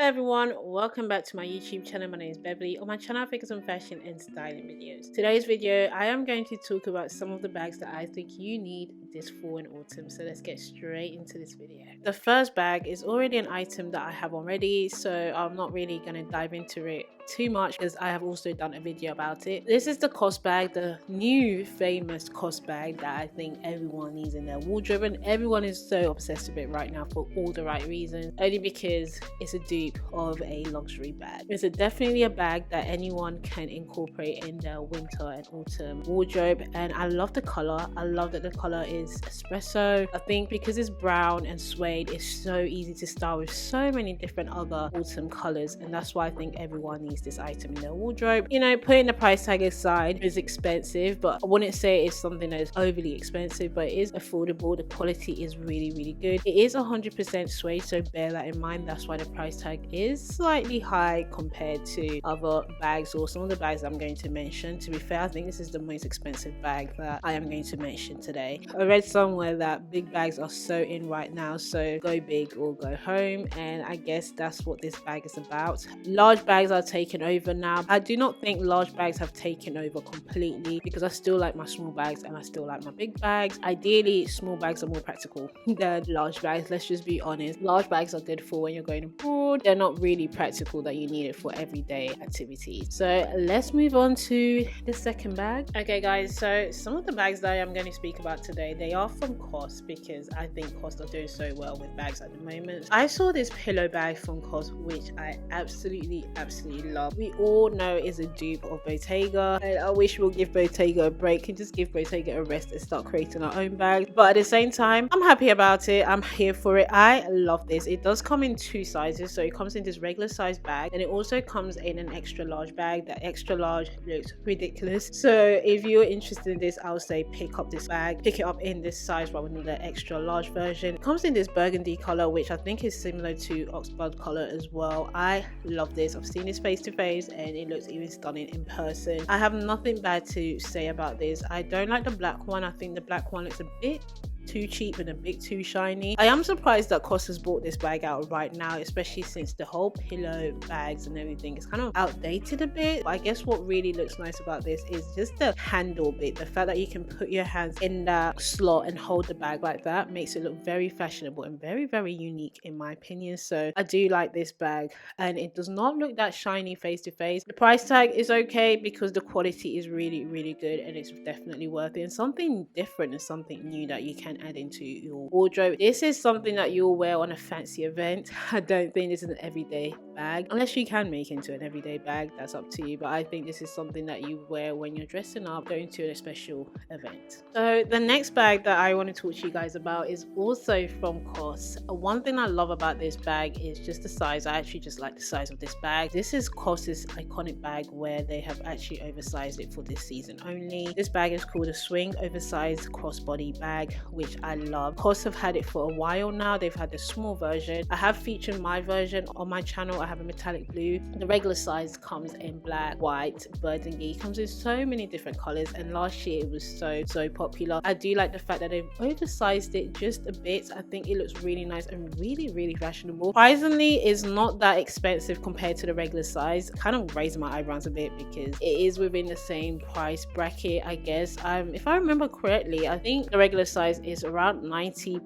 everyone, welcome back to my YouTube channel. My name is Beverly. On my channel I focus on fashion and styling videos. Today's video I am going to talk about some of the bags that I think you need this fall and autumn. So let's get straight into this video. The first bag is already an item that I have already, so I'm not really going to dive into it too much because I have also done a video about it. This is the COS bag, the new famous COS bag that I think everyone needs in their wardrobe, and everyone is so obsessed with it right now for all the right reasons, only because it's a dupe of a luxury bag. It's definitely a bag that anyone can incorporate in their winter and autumn wardrobe, and I love the color. I love that the color is espresso. I think because it's brown and suede, it's so easy to style with so many different other autumn colors, and that's why I think everyone needs this item in their wardrobe. You know, putting the price tag aside, it's expensive, but I wouldn't say it's something that is overly expensive, but it is affordable. The quality is really good. It is 100% suede, so bear that in mind. That's why the price tag is slightly high compared to other bags or some of the bags I'm going to mention. To be fair, I think this is the most expensive bag that I am going to mention today. I read somewhere that big bags are so in right now, so go big or go home, and I guess that's what this bag is about. Large bags are taken over now. I do not think large bags have taken over completely, because I still like my small bags and I still like my big bags. Ideally, small bags are more practical than large bags. Let's just be honest. Large bags are good for when you're going abroad. They're not really practical that you need it for everyday activities. So let's move on to the second bag. Okay guys, so some of the bags that I am going to speak about today, they are from COS, because I think COS are doing so well with bags at the moment. I saw this pillow bag from COS which I absolutely love. We all know it's a dupe of Bottega, and I wish we'll give Bottega a break and just give Bottega a rest and start creating our own bags. But at the same time, I'm happy about it. I'm here for it. I love this. It does come in two sizes, so it comes in this regular size bag, and it also comes in an extra large bag. That extra large looks ridiculous, so if you're interested in this, I would say pick up this bag, pick it up in this size rather than the extra large version. It comes in this burgundy color, which I think is similar to Oxblood color as well. I love this. I've seen this face to face and it looks even stunning in person. I have nothing bad to say about this. I don't like the black one. I think the black one looks a bit too cheap and a bit too shiny. I am surprised that COS has brought this bag out right now, especially since the whole pillow bags and everything is kind of outdated a bit. But I guess what really looks nice about this is just the handle bit. The fact that you can put your hands in that slot and hold the bag like that makes it look very fashionable and very unique in my opinion. So I do like this bag, and it does not look that shiny face to face. The price tag is okay because the quality is really good, and it's definitely worth it, and something different and something new that you can add into your wardrobe. This is something that you'll wear on a fancy event. I don't think this is an everyday bag, unless you can make it into an everyday bag. That's up to you, but I think this is something that you wear when you're dressing up, going to a special event. So the next bag that I want to talk to you guys about is also from COS. One thing I love about this bag is just the size. I actually just like the size of this bag. This is COS's iconic bag where they have actually oversized it for this season only. This bag is called a swing oversized crossbody bag, which I love. COS have had it for a while now. They've had the small version. I have featured my version on my channel. I have a metallic blue. The regular size comes in black, white, burgundy. It comes in so many different colors, and last year it was so popular. I do like the fact that they've oversized it just a bit. I think it looks really nice and really fashionable. Surprisingly, it's not that expensive compared to the regular size. Kind of raising my eyebrows a bit because it is within the same price bracket, I guess. If I remember correctly, I think the regular size is around £90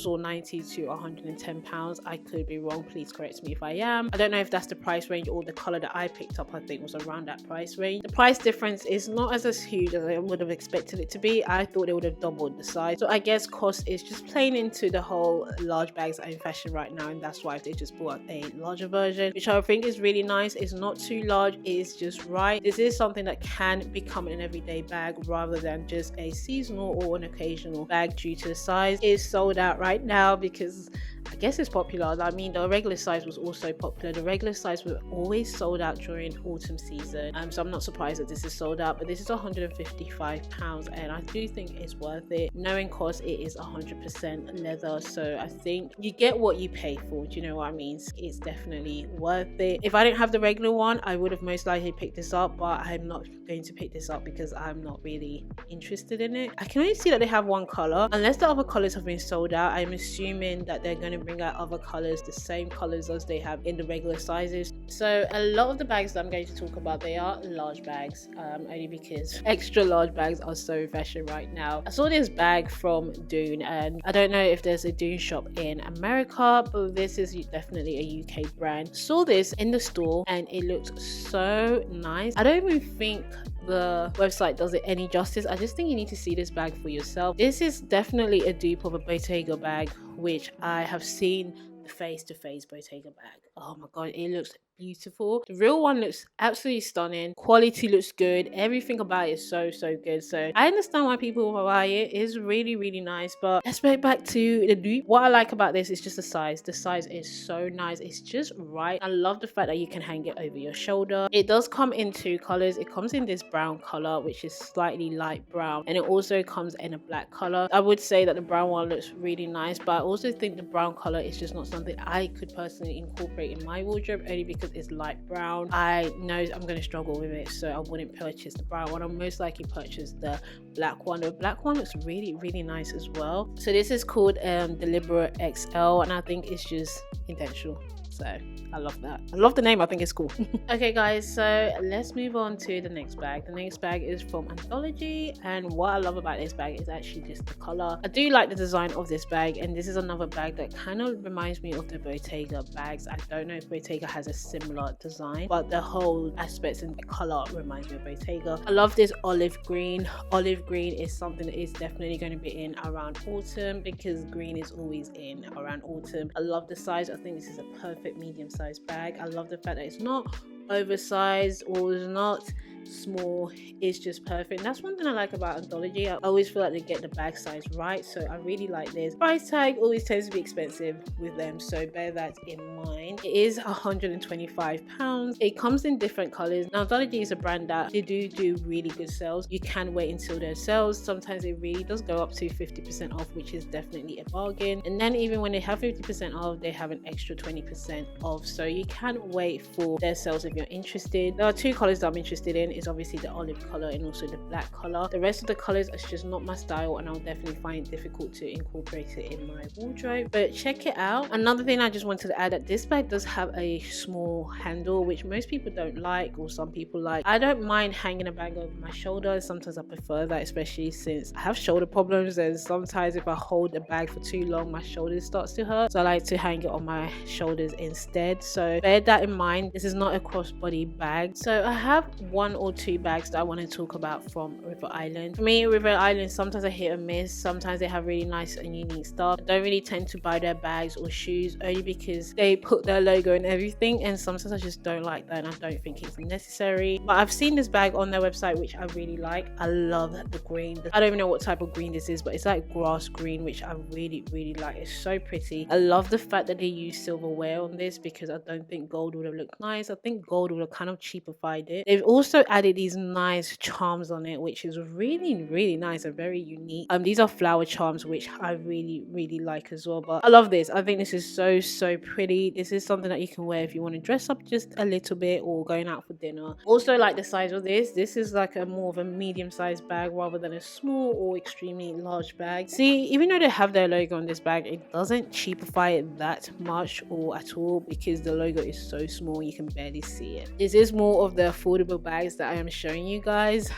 or £90 to £110. I could be wrong, please correct me if I am. I don't know if that's the price range, or the color that I picked up I think was around that price range. The price difference is not as huge as I would have expected it to be. I thought it would have doubled the size, so I guess COS is just playing into the whole large bags are in fashion right now, and that's why they just bought a larger version, which I think is really nice. It's not too large, it's just right. This is something that can become an everyday bag rather than just a seasonal or an occasional bag due to the size. Is sold out right now because I guess it's popular. I mean, the regular size was also popular. The regular size was always sold out during autumn season, so I'm not surprised that this is sold out. But this is £155, and I do think it's worth it. Knowing COS, it is 100% leather, so I think you get what you pay for. Do you know what I mean? It's definitely worth it. If I didn't have the regular one, I would have most likely picked this up, but I'm not going to pick this up because I'm not really interested in it. I can only see that they have one color. color. Unless the other colors have been sold out, I'm assuming that they're going to bring out other colors, the same colors as they have in the regular sizes. So a lot of the bags that I'm going to talk about, they are large bags, only because extra large bags are so fashion right now. I saw this bag from Dune, and I don't know if there's a Dune shop in America, but this is definitely a UK brand. Saw this in the store and it looked so nice. I don't even think the website does it any justice. I just think you need to see this bag for yourself. This is definitely a dupe of a Bottega bag, which I have seen the face-to-face Bottega bag. Oh my god, it looks beautiful. The real one looks absolutely stunning. Quality looks good. Everything about it is so good. So I understand why people will buy it. It's really nice. But let's get back to the dupe. What I like about this is just the size. The size is so nice. It's just right. I love the fact that you can hang it over your shoulder. It does come in two colors. It comes in this brown color, which is slightly light brown, and it also comes in a black color. I would say that the brown one looks really nice, but I also think the brown color is just not something I could personally incorporate in my wardrobe, only because it's light brown. I know I'm going to struggle with it, so I wouldn't purchase the brown one. I'll most likely purchase the black one. The black one looks really nice as well. So this is called Deliberate XL, and I think it's just intentional. So I love that. I love the name. I think it's cool. Okay guys, so let's move on to the next bag. The next bag is from Anthropologie, and what I love about this bag is actually just the color. I do like the design of this bag, and this is another bag that kind of reminds me of the Bottega bags. I don't know if Bottega has a similar design, but the whole aspects and the color reminds me of Bottega. I love this olive green. Olive green is something that is definitely going to be in around autumn, because green is always in around autumn. I love the size. I think this is a perfect medium-sized bag. I love the fact that it's not oversized or it's not small. It's just perfect. And that's one thing I like about Anthropologie. I always feel like they get the bag size right, so I really like this. Price tag always tends to be expensive with them, so bear that in mind. It is £125. It comes in different colors. Now Anthropologie is a brand that they do really good sales. You can wait until their sales. Sometimes it really does go up to 50% off, which is definitely a bargain. And then even when they have 50% off, they have an extra 20% off, so you can wait for their sales if you're interested. There are two colors that I'm interested in. Is obviously the olive color and also the black color. The rest of the colors is just not my style, and I'll definitely find it difficult to incorporate it in my wardrobe, but check it out. Another thing I just wanted to add, that this bag does have a small handle, which most people don't like, or some people like. I don't mind hanging a bag over my shoulder. Sometimes I prefer that, especially since I have shoulder problems, and sometimes if I hold the bag for too long, my shoulders starts to hurt, so I like to hang it on my shoulders instead. So bear that in mind. This is not a crossbody bag. So I have one or two bags that I want to talk about from River Island. For me, River Island, sometimes I hit or miss. Sometimes they have really nice and unique stuff. I don't really tend to buy their bags or shoes, only because they put their logo and everything, and sometimes I just don't like that, and I don't think it's necessary. But I've seen this bag on their website, which I really like. I love the green. I don't even know what type of green this is, but it's like grass green, which I really like. It's so pretty. I love the fact that they use silverware on this, because I don't think gold would have looked nice. I think gold would have kind of cheapified it. They've also added these nice charms on it, which is really nice and very unique. These are flower charms, which I really like as well. But I love this. I think this is so pretty. This is something that you can wear if you want to dress up just a little bit or going out for dinner. Also like the size of this. This is like a more of a medium-sized bag rather than a small or extremely large bag. See, even though they have their logo on this bag, it doesn't cheapify it that much or at all, because the logo is so small you can barely see it. This is more of the affordable bags that I am showing you guys.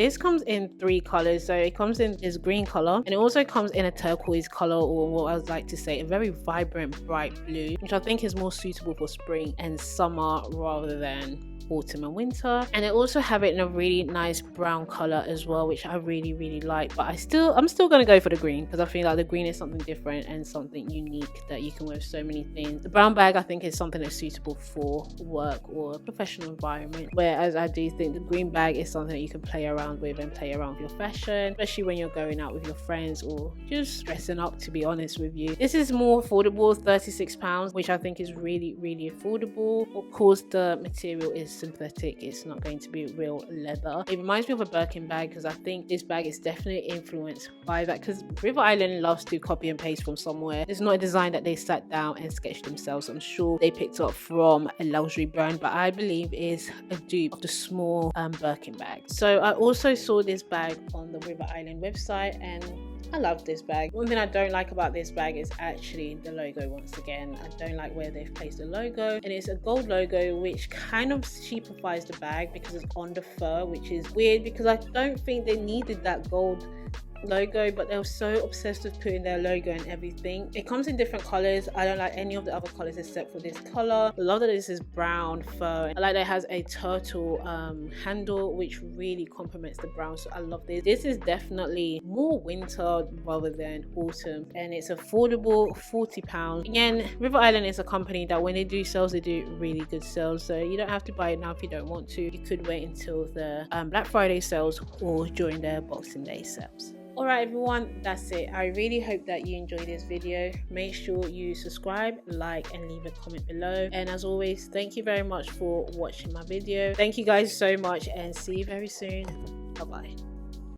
This comes in three colors. So it comes in this green color, and it also comes in a turquoise color, or what I would like to say a very vibrant bright blue, which I think is more suitable for spring and summer rather than autumn and winter. And they also have it in a really nice brown color as well, which I really like. But I'm still gonna go for the green, because I feel like the green is something different and something unique that you can wear with so many things. The brown bag I think is something that's suitable for work or a professional environment, whereas I do think the green bag is something that you can play around with and play around with your fashion, especially when you're going out with your friends or just dressing up, to be honest with you. This is more affordable, £36, which I think is really affordable. Of course, the material is synthetic. It's not going to be real leather. It reminds me of a Birkin bag, because I think this bag is definitely influenced by that, because River Island loves to copy and paste from somewhere. It's not a design that they sat down and sketched themselves. I'm sure they picked up from a luxury brand, but I believe is a dupe of the small Birkin bag. So I also saw this bag on the River Island website, and I love this bag. One thing I don't like about this bag is actually the logo. Once again, I don't like where they've placed the logo, and it's a gold logo which kind of cheapifies the bag because it's on the fur, which is weird because I don't think they needed that gold logo, but they were so obsessed with putting their logo and everything. It comes in different colors. I don't like any of the other colors except for this color. I love that this is brown fur. I like that it has a turtle handle, which really complements the brown, so I love this. This is definitely more winter rather than autumn, and it's affordable, £40. Again, River Island is a company that when they do sales, they do really good sales, so you don't have to buy it now if you don't want to. You could wait until the Black Friday sales or during their Boxing Day sales. Alright everyone, that's it. I really hope that you enjoyed this video. Make sure you subscribe, like, and leave a comment below. And as always, thank you very much for watching my video. Thank you guys so much, and see you very soon. Bye bye.